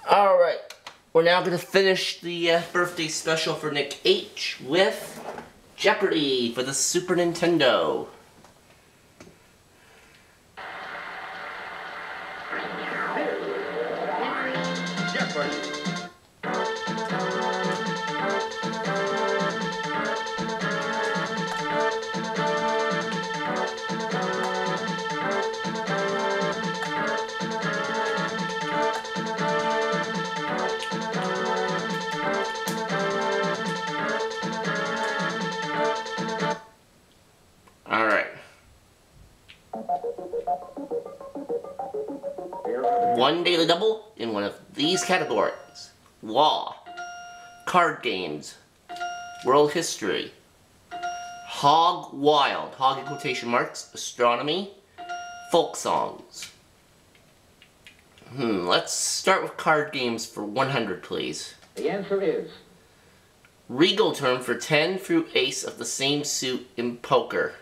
Alright, we're now going to finish the birthday special for Nick H with Jeopardy for the Super Nintendo. Jeopardy! Alright. One daily double in one of these categories: law, card games, world history, hog wild, hog in quotation marks, astronomy, folk songs. Let's start with card games for 100, please. The answer is Regal term for 10 through ace of the same suit in poker.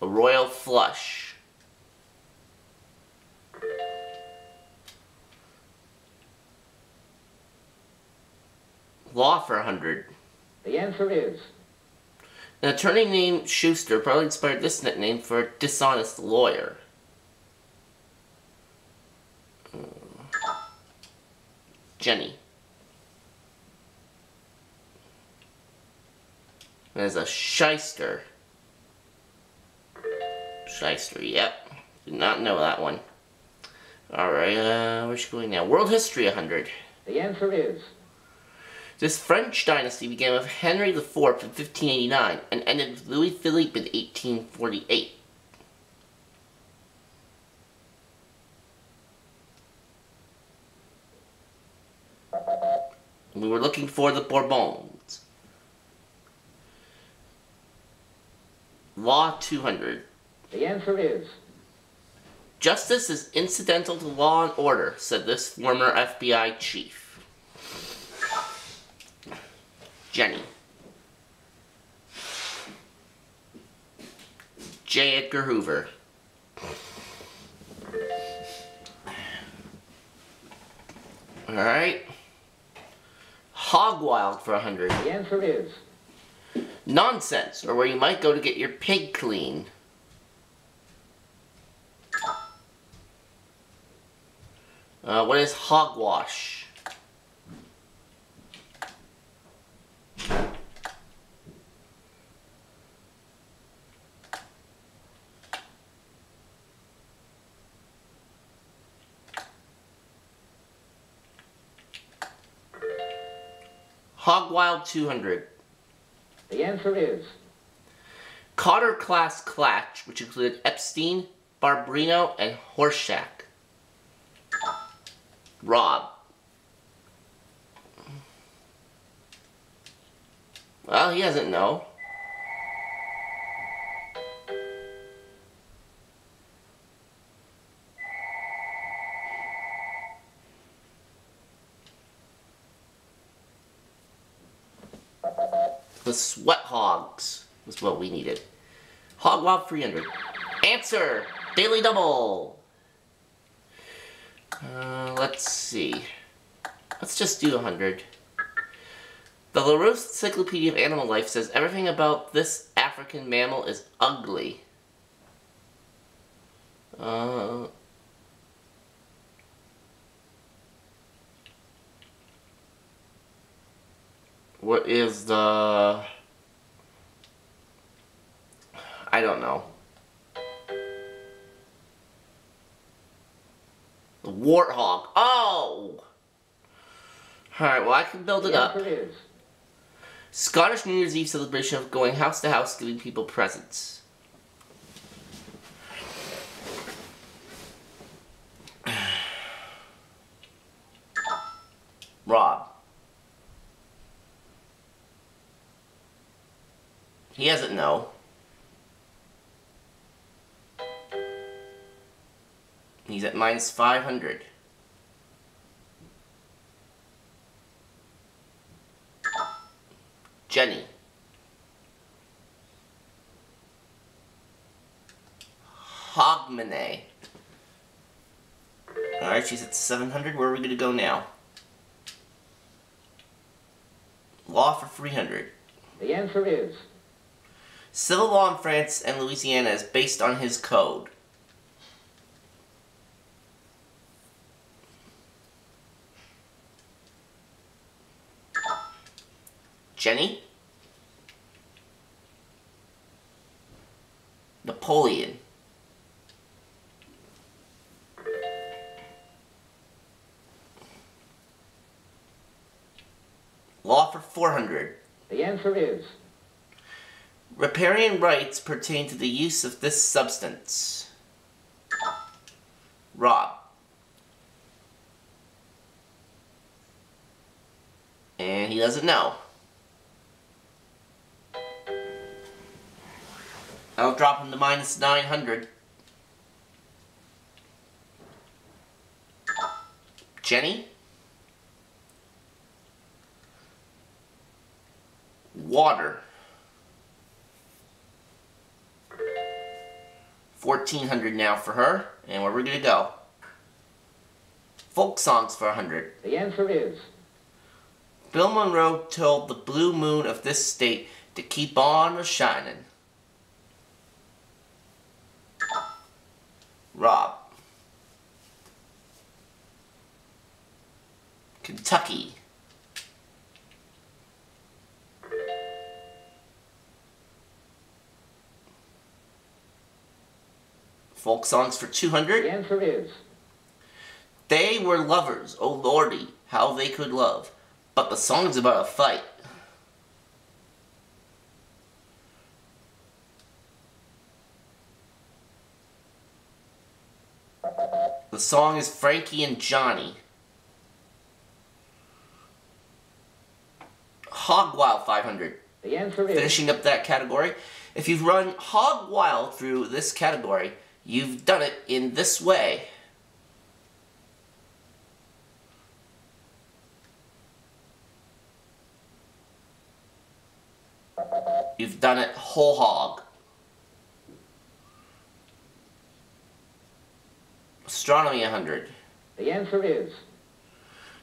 A royal flush. Law for 100. The answer is An attorney named Schuster probably inspired this nickname for a dishonest lawyer. Jenny. There's a shyster. Shyster, yep. Did not know that one. Alright, where's she going now? World History 100. the answer is This French dynasty began with Henry IV in 1589 and ended with Louis Philippe in 1848. We were looking for the Bourbons. Law 200. the answer is Justice is incidental to law and order, said this former FBI chief. Jenny. J. Edgar Hoover. Alright. Hog wild for 100. the answer is Nonsense, or where you might go to get your pig clean. What is hogwash? Hog wild 200. the answer is Cotter class clatch, which included Epstein, Barbrino, and Horseshack. Rob. Well, he doesn't know. The sweat hogs was what we needed. Hog wild 300. Answer! Daily double! Let's see. Let's just do 100. The LaRousse Encyclopedia of Animal Life says everything about this African mammal is ugly. What is the... I don't know. The warthog. Oh! Alright, well I can build it up. the answer is Scottish New Year's Eve celebration of going house to house giving people presents. Rob. He doesn't know. He's at minus 500. Jenny. Hogmanay. Alright, she's at 700. Where are we going to go now? Law for 300. The answer is Civil law in France and Louisiana is based on his code. Jenny? Napoleon. Law for 400. the answer is Riparian rights pertain to the use of this substance. Rob. And he doesn't know. I'll drop him to minus 900. Jenny? Water. 1,400 now for her. And where we're gonna go? Folk songs for 100. the answer is Bill Monroe told the blue moon of this state to keep on a-shining. Rob. Kentucky. Folk songs for 200. the answer is They were lovers, oh lordy, how they could love. But the song's about a fight. The song is Frankie and Johnny. Hog Wild 500. the answer is Finishing up that category. If you've run Hog Wild through this category, you've done it in this way. You've done it whole hog. Astronomy 100. the answer is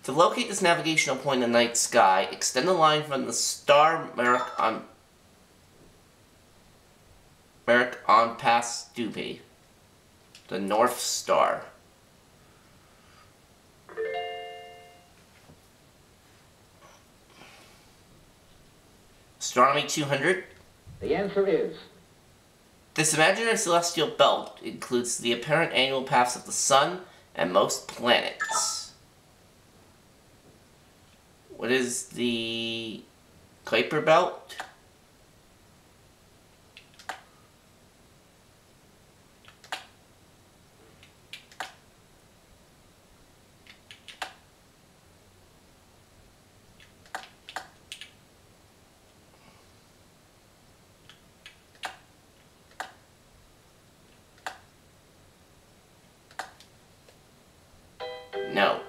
To locate this navigational point in the night sky, extend the line from the star Merrick on past Dubé, the North Star. Astronomy 200. the answer is This imaginary celestial belt includes the apparent annual paths of the Sun and most planets. What is the Kuiper belt? No.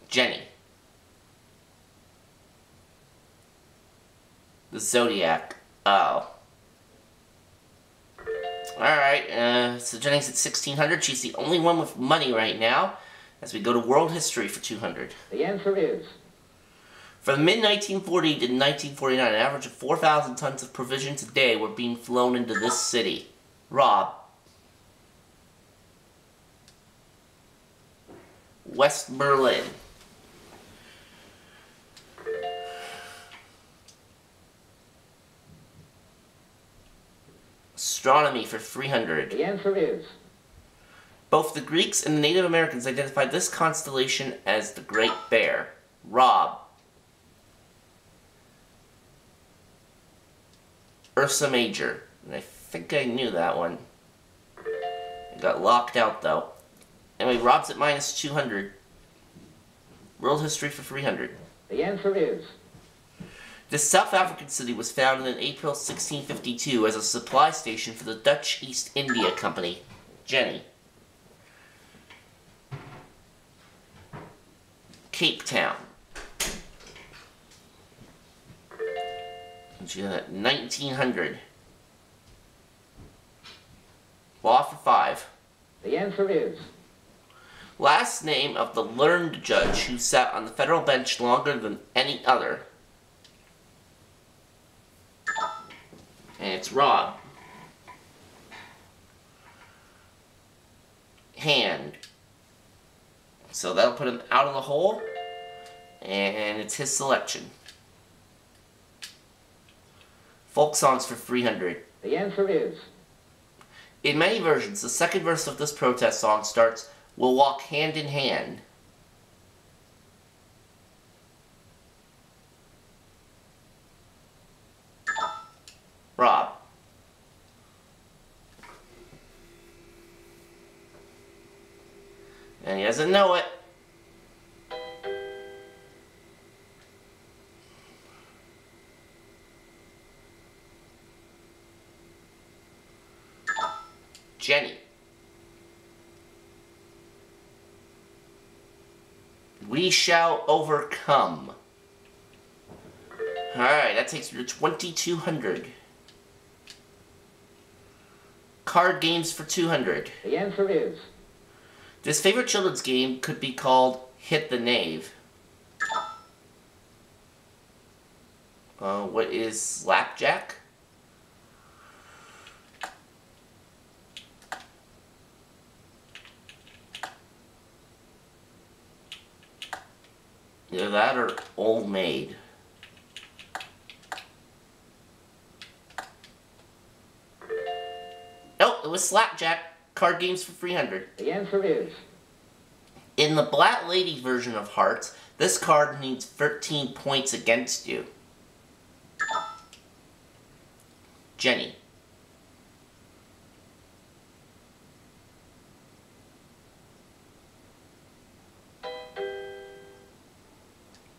Jenny. The Zodiac. Oh. Alright, so Jenny's at 1,600. She's the only one with money right now. As we go to world history for 200. the answer is From mid-1940 to 1949, an average of 4,000 tons of provisions a day were being flown into this city. Rob. West Berlin. Astronomy for 300. the answer is Both the Greeks and the Native Americans identified this constellation as the Great Bear. Rob. Ursa Major. And I think I knew that one. I got locked out though. Anyway, Rob's at minus 200. World history for 300. the answer is This South African city was founded in April 1652 as a supply station for the Dutch East India Company. Jenny. Cape Town. 1900. Law for 5. The answer is Last name of the learned judge who sat on the federal bench longer than any other. And it's Rob. Hand. So that'll put him out of the hole. And it's his selection. Folk songs for 300. the answer is In many versions, the second verse of this protest song starts, "We'll walk hand in hand." Rob. And he doesn't know it. Jenny. We shall overcome. Alright, that takes me to 2200. Card games for 200. the answer is This favorite children's game could be called Hit the Knave. What is Slapjack? Either that or Old Maid. Nope, it was Slapjack. Card games for 300. the answer is In the Black Lady version of Hearts, this card needs 13 points against you. Jenny.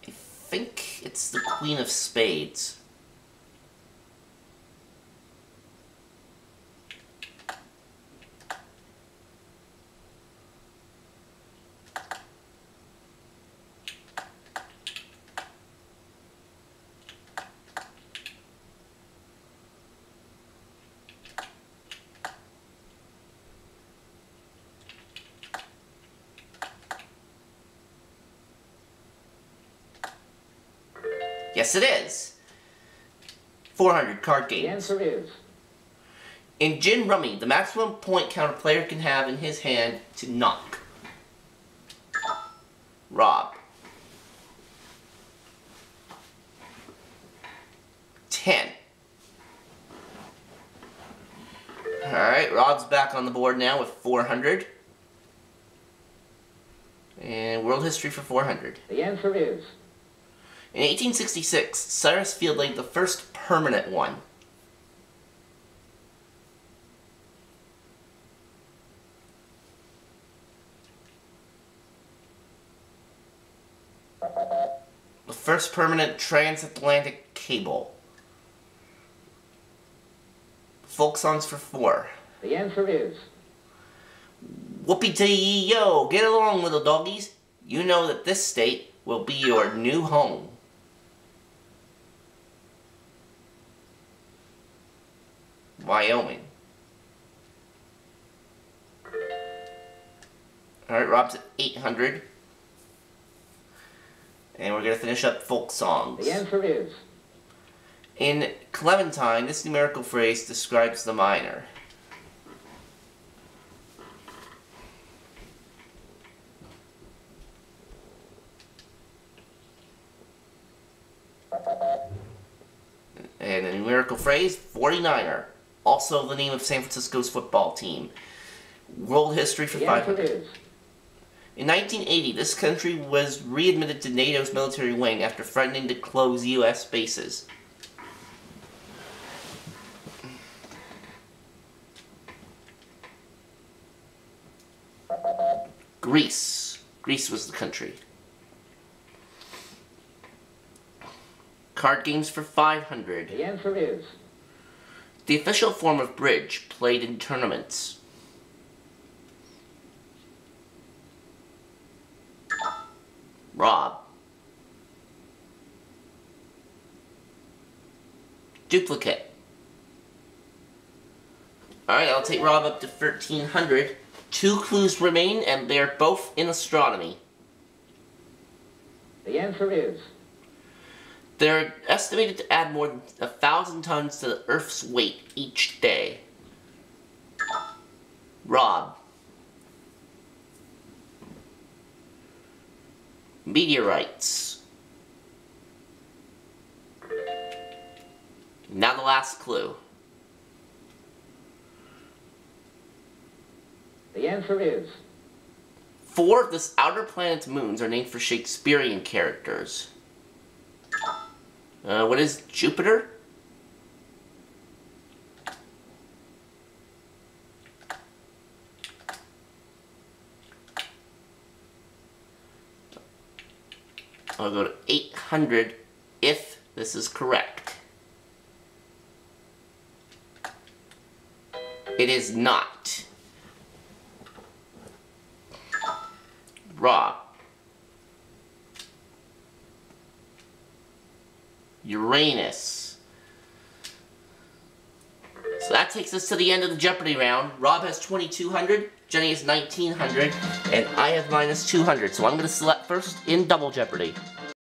I think it's the Queen of Spades. Yes, it is. 400 card the games. answer is In Gin Rummy, the maximum point count a player can have in his hand to knock. Rob. 10. Alright, Rob's back on the board now with 400. And World History for 400. the answer is In 1866, Cyrus Field laid the first permanent one. The first permanent transatlantic cable. Folk songs for 4. the answer is Whoopee-dee-yo, get along, little doggies. You know that this state will be your new home. Wyoming. Alright, Rob's at 800. And we're going to finish up folk songs. the answer is In Clementine, this numerical phrase describes the minor. And the numerical phrase, 49er. Also the name of San Francisco's football team. World history for the answer 500. is In 1980, this country was readmitted to NATO's military wing after threatening to close U.S. bases. Greece. Greece was the country. Card games for 500. the answer is The official form of bridge played in tournaments. Rob. Duplicate. Alright, I'll take Rob up to 1300. 2 clues remain, and they're both in astronomy. The answer is They're estimated to add more than 1,000 tons to the Earth's weight each day. Rob. Meteorites. Now the last clue. the answer is 4 of this outer planet's moons are named for Shakespearean characters. What is Jupiter? I'll go to 800 if this is correct. It is not. Rob. Uranus. So that takes us to the end of the Jeopardy round. Rob has 2,200, Jenny has 1,900, and I have minus 200. So I'm going to select first in Double Jeopardy.